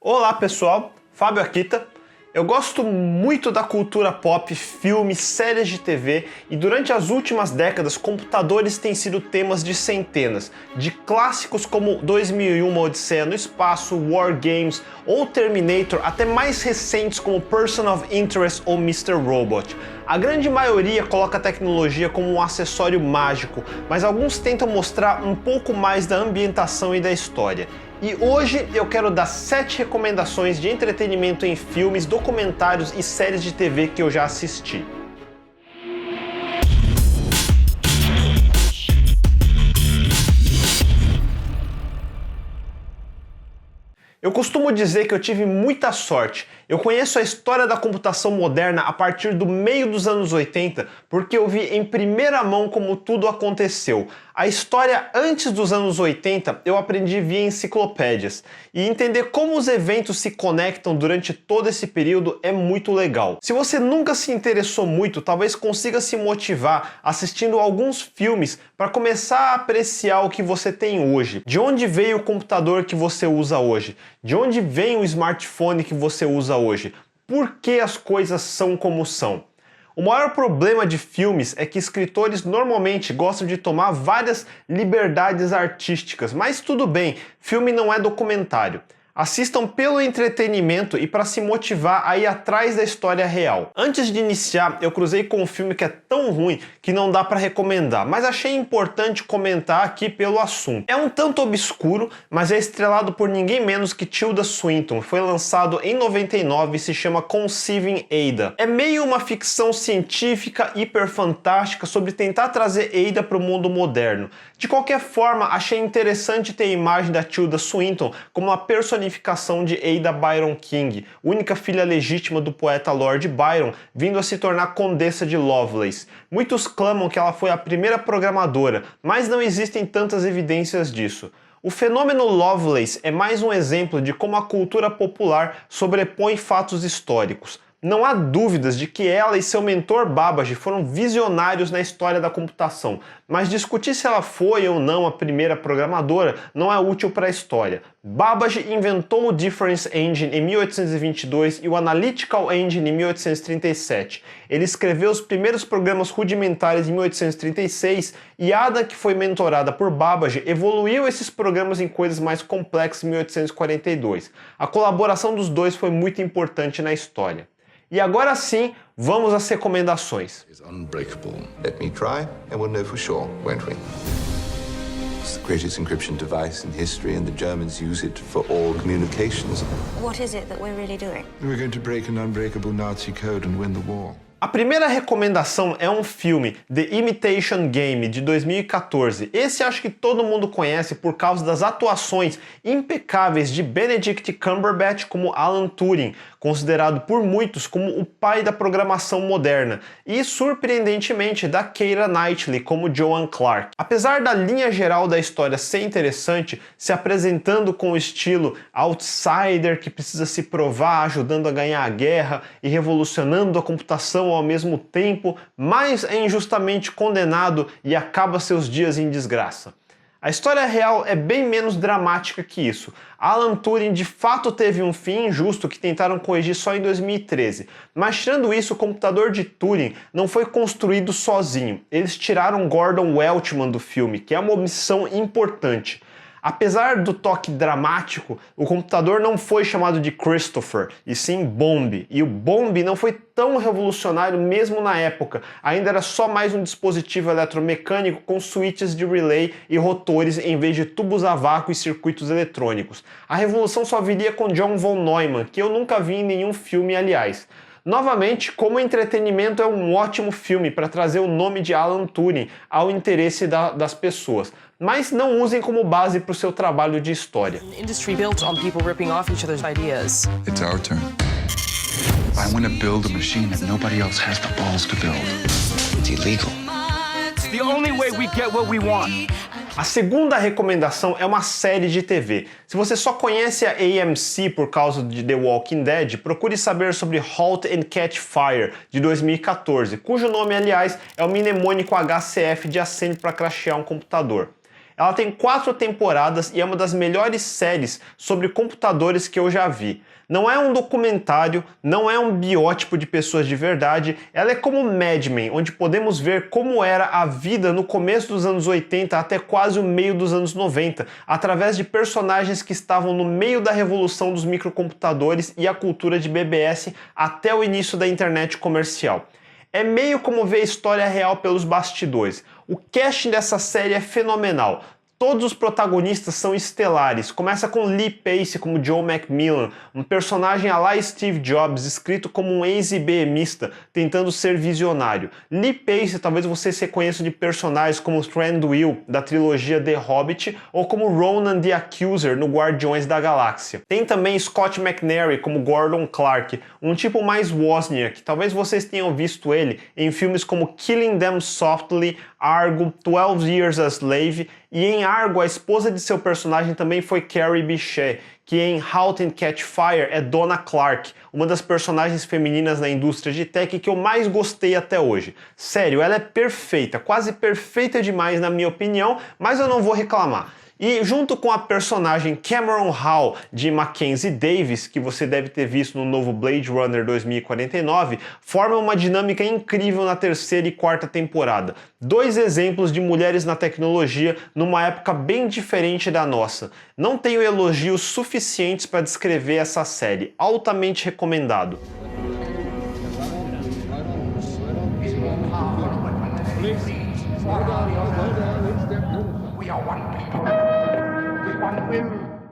Olá pessoal, Fábio Akita. Eu gosto muito da cultura pop, filmes, séries de TV e durante as últimas décadas computadores têm sido temas de centenas, de clássicos como 2001 Uma Odisseia no Espaço, War Games ou Terminator, até mais recentes como Person of Interest ou Mr. Robot. A grande maioria coloca a tecnologia como um acessório mágico, mas alguns tentam mostrar um pouco mais da ambientação e da história. E hoje eu quero dar 7 recomendações de entretenimento em filmes, documentários e séries de TV que eu já assisti. Eu costumo dizer que eu tive muita sorte. Eu conheço a história da computação moderna a partir do meio dos anos 80, porque eu vi em primeira mão como tudo aconteceu. A história antes dos anos 80 eu aprendi via enciclopédias, e entender como os eventos se conectam durante todo esse período é muito legal. Se você nunca se interessou muito, talvez consiga se motivar assistindo alguns filmes para começar a apreciar o que você tem hoje. De onde veio o computador que você usa hoje? De onde vem o smartphone que você usa hoje? Por que as coisas são como são? O maior problema de filmes é que escritores normalmente gostam de tomar várias liberdades artísticas, mas tudo bem, filme não é documentário. Assistam pelo entretenimento e para se motivar a ir atrás da história real. Antes de iniciar, eu cruzei com um filme que é tão ruim que não dá para recomendar, mas achei importante comentar aqui pelo assunto. É um tanto obscuro, mas é estrelado por ninguém menos que Tilda Swinton. Foi lançado em 99 e se chama Conceiving Ada. É meio uma ficção científica hiper fantástica sobre tentar trazer Ada para o mundo moderno. De qualquer forma, achei interessante ter a imagem da Tilda Swinton como uma personificação de Ada Byron King, única filha legítima do poeta Lord Byron, vindo a se tornar condessa de Lovelace. Muitos clamam que ela foi a primeira programadora, mas não existem tantas evidências disso. O fenômeno Lovelace é mais um exemplo de como a cultura popular sobrepõe fatos históricos. Não há dúvidas de que ela e seu mentor Babbage foram visionários na história da computação, mas discutir se ela foi ou não a primeira programadora não é útil para a história. Babbage inventou o Difference Engine em 1822 e o Analytical Engine em 1837. Ele escreveu os primeiros programas rudimentares em 1836 e Ada, que foi mentorada por Babbage, evoluiu esses programas em coisas mais complexas em 1842. A colaboração dos dois foi muito importante na história. E agora sim, vamos às recomendações. It's unbreakable. Let me try and we'll know for sure, won't we? It's the greatest encryption device in history and the Germans use it for all communications. What is it that we're really doing? We're going to break an unbreakable Nazi code and win the war. A primeira recomendação é um filme, The Imitation Game, de 2014. Esse acho que todo mundo conhece por causa das atuações impecáveis de Benedict Cumberbatch como Alan Turing, considerado por muitos como o pai da programação moderna, e surpreendentemente da Keira Knightley como Joan Clark. Apesar da linha geral da história ser interessante, se apresentando com o estilo outsider que precisa se provar, ajudando a ganhar a guerra e revolucionando a computação ao mesmo tempo, mas é injustamente condenado e acaba seus dias em desgraça. A história real é bem menos dramática que isso. Alan Turing de fato teve um fim injusto que tentaram corrigir só em 2013. Mas tirando isso, o computador de Turing não foi construído sozinho. Eles tiraram Gordon Weltman do filme, que é uma omissão importante. Apesar do toque dramático, o computador não foi chamado de Christopher, e sim Bomb. E o Bomb não foi tão revolucionário mesmo na época, ainda era só mais um dispositivo eletromecânico com switches de relay e rotores em vez de tubos a vácuo e circuitos eletrônicos. A revolução só viria com John von Neumann, que eu nunca vi em nenhum filme, aliás. Novamente, como entretenimento é um ótimo filme para trazer o nome de Alan Turing ao interesse das pessoas, mas não usem como base para o seu trabalho de história. Industry built on people ripping off each other's ideas. It's our turn. I want to build a machine that nobody else has the balls to build. It's illegal. It's the only way we get what we want. A segunda recomendação é uma série de TV. Se você só conhece a AMC por causa de The Walking Dead, procure saber sobre Halt and Catch Fire, de 2014, cujo nome, aliás, é o mnemônico HCF de acende para crashear um computador. Ela tem 4 temporadas e é uma das melhores séries sobre computadores que eu já vi. Não é um documentário, não é um biótipo de pessoas de verdade, ela é como Mad Men, onde podemos ver como era a vida no começo dos anos 80 até quase o meio dos anos 90, através de personagens que estavam no meio da revolução dos microcomputadores e a cultura de BBS até o início da internet comercial. É meio como ver a história real pelos bastidores. O casting dessa série é fenomenal. Todos os protagonistas são estelares. Começa com Lee Pace como Joe McMillan, um personagem à la Steve Jobs, escrito como um ex-IBMista, tentando ser visionário. Lee Pace talvez você se reconheça de personagens como Thranduil, da trilogia The Hobbit, ou como Ronan the Accuser no Guardiões da Galáxia. Tem também Scott McNairy como Gordon Clark, um tipo mais Wozniak, talvez vocês tenham visto ele em filmes como Killing Them Softly, Argo, 12 Years a Slave, e em Argo a esposa de seu personagem também foi Carrie Bichet, que em Halt and Catch Fire é Donna Clark, uma das personagens femininas na indústria de tech que eu mais gostei até hoje. Sério, ela é perfeita, quase perfeita demais na minha opinião, mas eu não vou reclamar. E junto com a personagem Cameron Hall de Mackenzie Davis, que você deve ter visto no novo Blade Runner 2049, forma uma dinâmica incrível na 3ª e 4ª temporada. 2 exemplos de mulheres na tecnologia numa época bem diferente da nossa. Não tenho elogios suficientes para descrever essa série, altamente recomendado.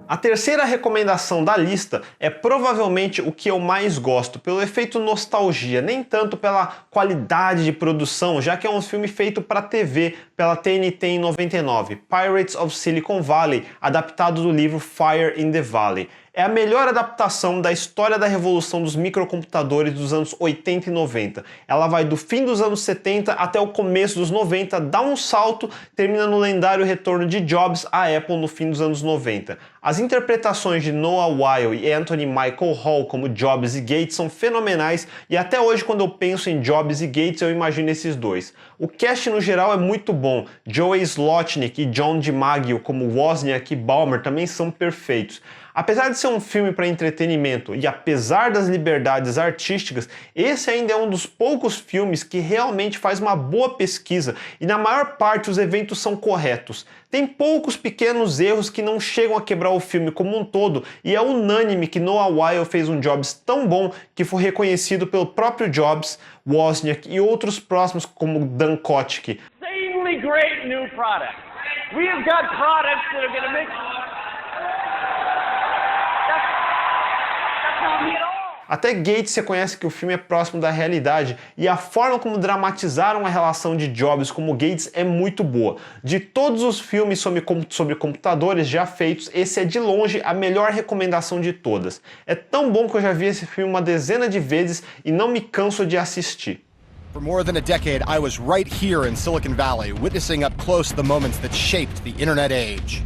A terceira recomendação da lista é provavelmente o que eu mais gosto, pelo efeito nostalgia, nem tanto pela qualidade de produção, já que é um filme feito para TV pela TNT em 99, Pirates of Silicon Valley, adaptado do livro Fire in the Valley. É a melhor adaptação da história da revolução dos microcomputadores dos anos 80 e 90. Ela vai do fim dos anos 70 até o começo dos 90, dá um salto, termina no lendário retorno de Jobs à Apple no fim dos anos 90. As interpretações de Noah Weil e Anthony Michael Hall como Jobs e Gates são fenomenais e até hoje quando eu penso em Jobs e Gates eu imagino esses dois. O cast no geral é muito bom, Joey Slotnick e John DiMaggio como Wozniak e Ballmer também são perfeitos. Apesar de ser um filme para entretenimento e apesar das liberdades artísticas, esse ainda é um dos poucos filmes que realmente faz uma boa pesquisa e na maior parte os eventos são corretos. Tem poucos pequenos erros que não chegam a quebrar o filme como um todo e é unânime que Noah Weil fez um Jobs tão bom que foi reconhecido pelo próprio Jobs, Wozniak e outros próximos como Dan Kotick. Insanely great new product. We have got products that are going to make... Até Gates reconhece que o filme é próximo da realidade e a forma como dramatizaram a relação de Jobs como Gates é muito boa. De todos os filmes sobre computadores já feitos, esse é de longe a melhor recomendação de todas. É tão bom que eu já vi esse filme uma dezena de vezes e não me canso de assistir. For more than a decade, I was right here in Silicon Valley, witnessing up close the moments that shaped the internet age.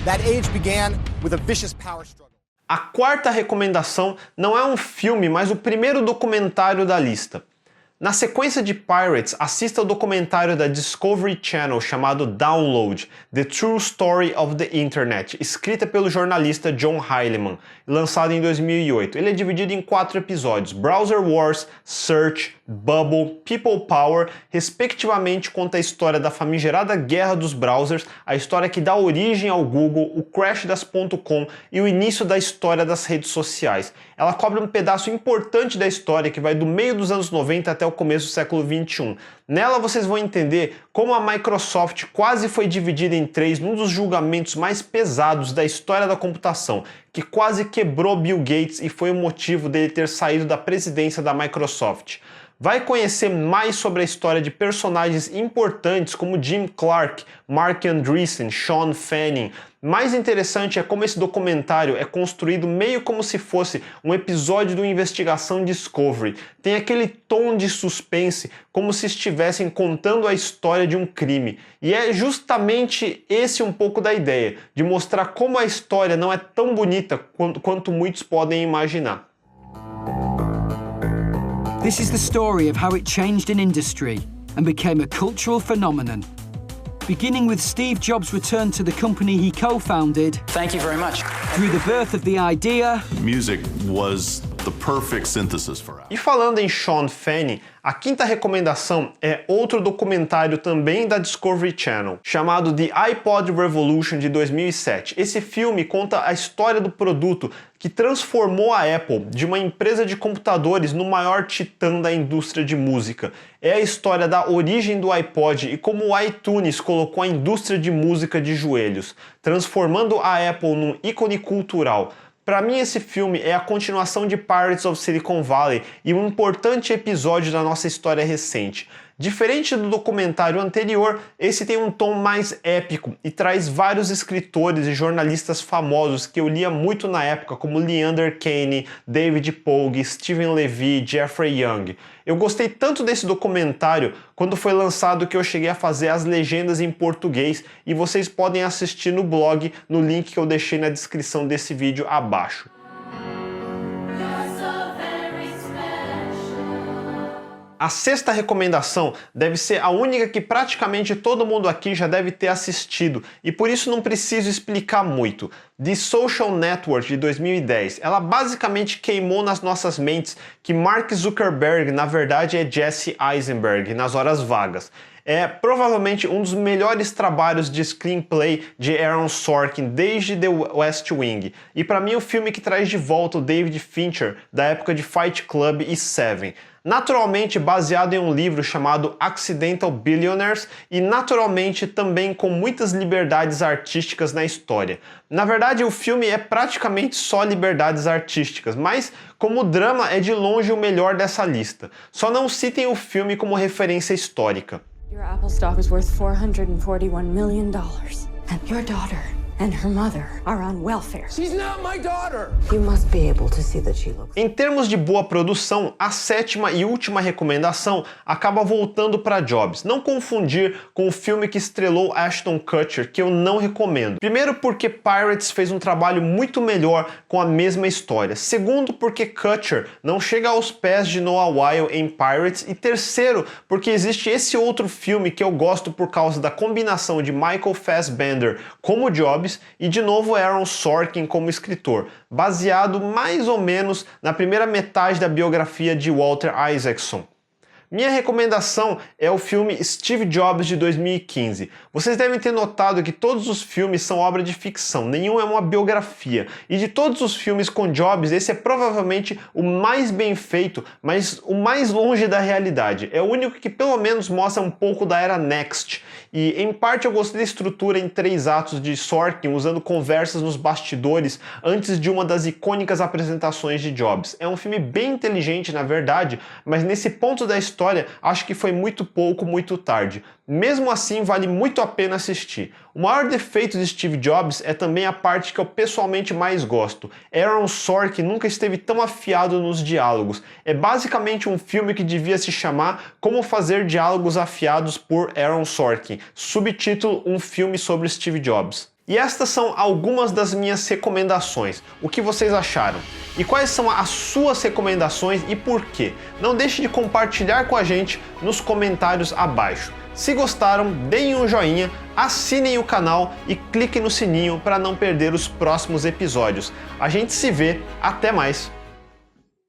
That age began with a vicious power struggle. A quarta recomendação não é um filme, mas o primeiro documentário da lista. Na sequência de Pirates, assista o documentário da Discovery Channel chamado Download, The True Story of the Internet, escrita pelo jornalista John Heilemann, lançado em 2008. Ele é dividido em 4 episódios, Browser Wars, Search, Bubble, People Power, respectivamente conta a história da famigerada guerra dos browsers, a história que dá origem ao Google, o crash das .com e o início da história das redes sociais. Ela cobre um pedaço importante da história que vai do meio dos anos 90 até o começo do século 21. Nela vocês vão entender como a Microsoft quase foi dividida em 3 num dos julgamentos mais pesados da história da computação, que quase quebrou Bill Gates e foi o motivo dele ter saído da presidência da Microsoft. Vai conhecer mais sobre a história de personagens importantes como Jim Clark, Mark Andreessen, Sean Fanning. Mais interessante é como esse documentário é construído meio como se fosse um episódio do Investigação Discovery. Tem aquele tom de suspense, como se estivessem contando a história de um crime. E é justamente esse um pouco da ideia, de mostrar como a história não é tão bonita quanto muitos podem imaginar. This is the story of how it changed an industry and became a cultural phenomenon. beginning with Steve Jobs' return to the company he co-founded. Thank you very much. Through the birth of the idea. Music was the perfect synthesis for us. E falando em Sean Fanning, a quinta recomendação é outro documentário também da Discovery Channel, chamado The iPod Revolution de 2007. Esse filme conta a história do produto que transformou a Apple de uma empresa de computadores no maior titã da indústria de música. É a história da origem do iPod e como o iTunes colocou a indústria de música de joelhos, transformando a Apple num ícone cultural. Para mim, esse filme é a continuação de Pirates of Silicon Valley e um importante episódio da nossa história recente. Diferente do documentário anterior, esse tem um tom mais épico e traz vários escritores e jornalistas famosos que eu lia muito na época, como Leander Kahney, David Pogue, Stephen Levy, Jeffrey Young. Eu gostei tanto desse documentário quando foi lançado que eu cheguei a fazer as legendas em português e vocês podem assistir no blog no link que eu deixei na descrição desse vídeo abaixo. A sexta recomendação deve ser a única que praticamente todo mundo aqui já deve ter assistido e por isso não preciso explicar muito. The Social Network de 2010. Ela basicamente queimou nas nossas mentes que Mark Zuckerberg na verdade é Jesse Eisenberg nas horas vagas. É provavelmente um dos melhores trabalhos de screenplay de Aaron Sorkin desde The West Wing. E para mim o filme que traz de volta o David Fincher da época de Fight Club e Seven. Naturalmente baseado em um livro chamado Accidental Billionaires e naturalmente também com muitas liberdades artísticas na história. Na verdade o filme é praticamente só liberdades artísticas, mas como drama é de longe o melhor dessa lista. Só não citem o filme como referência histórica. Your Apple stock is worth $441 million, and your daughter and her mother are on welfare. She's not my daughter! You must be able to see that she looks... Em termos de boa produção, a sétima e última recomendação acaba voltando para Jobs. Não confundir com o filme que estrelou Ashton Kutcher, que eu não recomendo. Primeiro porque Pirates fez um trabalho muito melhor com a mesma história. Segundo porque Kutcher não chega aos pés de Noah Wyle em Pirates. E terceiro porque existe esse outro filme que eu gosto por causa da combinação de Michael Fassbender como Jobs e de novo Aaron Sorkin como escritor, baseado mais ou menos na primeira metade da biografia de Walter Isaacson. Minha recomendação é o filme Steve Jobs de 2015. Vocês devem ter notado que todos os filmes são obra de ficção, nenhum é uma biografia. E de todos os filmes com Jobs, esse é provavelmente o mais bem feito, mas o mais longe da realidade. É o único que pelo menos mostra um pouco da era Next. E em parte eu gostei da estrutura em 3 atos de Sorkin, usando conversas nos bastidores antes de uma das icônicas apresentações de Jobs. É um filme bem inteligente na verdade, mas nesse ponto da história acho que foi muito pouco, muito tarde. Mesmo assim, vale muito a pena assistir. O maior defeito de Steve Jobs é também a parte que eu pessoalmente mais gosto. Aaron Sorkin nunca esteve tão afiado nos diálogos. É basicamente um filme que devia se chamar Como Fazer Diálogos Afiados por Aaron Sorkin. Subtítulo: Um filme sobre Steve Jobs. E estas são algumas das minhas recomendações. O que vocês acharam? E quais são as suas recomendações e por quê? Não deixe de compartilhar com a gente nos comentários abaixo. Se gostaram, deem um joinha, assinem o canal e cliquem no sininho para não perder os próximos episódios. A gente se vê, até mais!